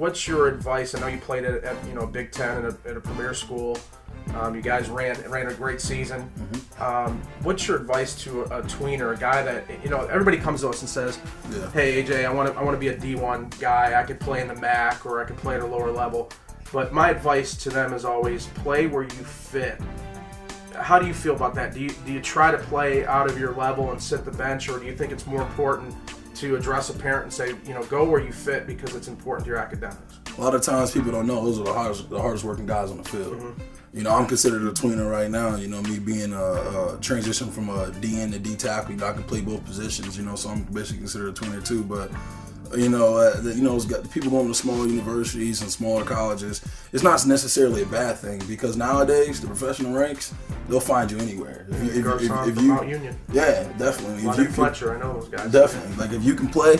what's your advice? I know you played at Big Ten at a premier school. You guys ran a great season. What's your advice to a tweener, a guy that everybody comes to us and says, "Hey AJ, I want to be a D1 guy. I could play in the MAC or I could play at a lower level." But my advice to them is always play where you fit. How do you feel about that? Do you try to play out of your level and sit the bench, or do you think it's more important to address a parent and say, go where you fit because it's important to your academics? A lot of times people don't know those are the hardest working guys on the field. I'm considered a tweener right now. Me being a transition from a DN to D tackle. I can play both positions. So I'm basically considered a tweener too. But it's got people going to smaller universities and smaller colleges. It's not necessarily a bad thing because nowadays the professional ranks, they'll find you anywhere. If you Mount Union. Yeah, definitely. If you Fletcher, I know those guys. Definitely. Like if you can play,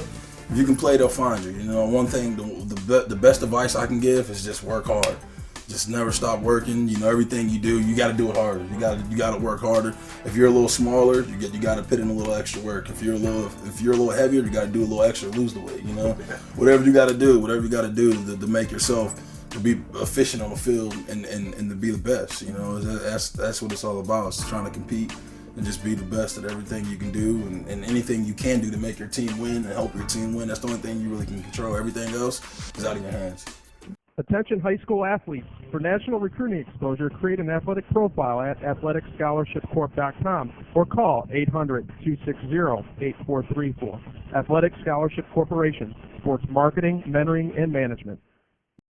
they'll find you. One thing, the best advice I can give is just work hard. Just never stop working. Everything you do, you got to do it harder. You got to work harder. If you're a little smaller, you got to put in a little extra work. If you're a little heavier, you got to do a little extra to lose the weight. Whatever you got to do to make yourself to be efficient on the field and to be the best. That's what it's all about. It's trying to compete and just be the best at everything you can do and anything you can do to make your team win and help your team win. That's the only thing you really can control. Everything else is out of your hands. Attention high school athletes. For national recruiting exposure, create an athletic profile at athleticscholarshipcorp.com or call 800-260-8434. Athletic Scholarship Corporation, sports marketing, mentoring, and management.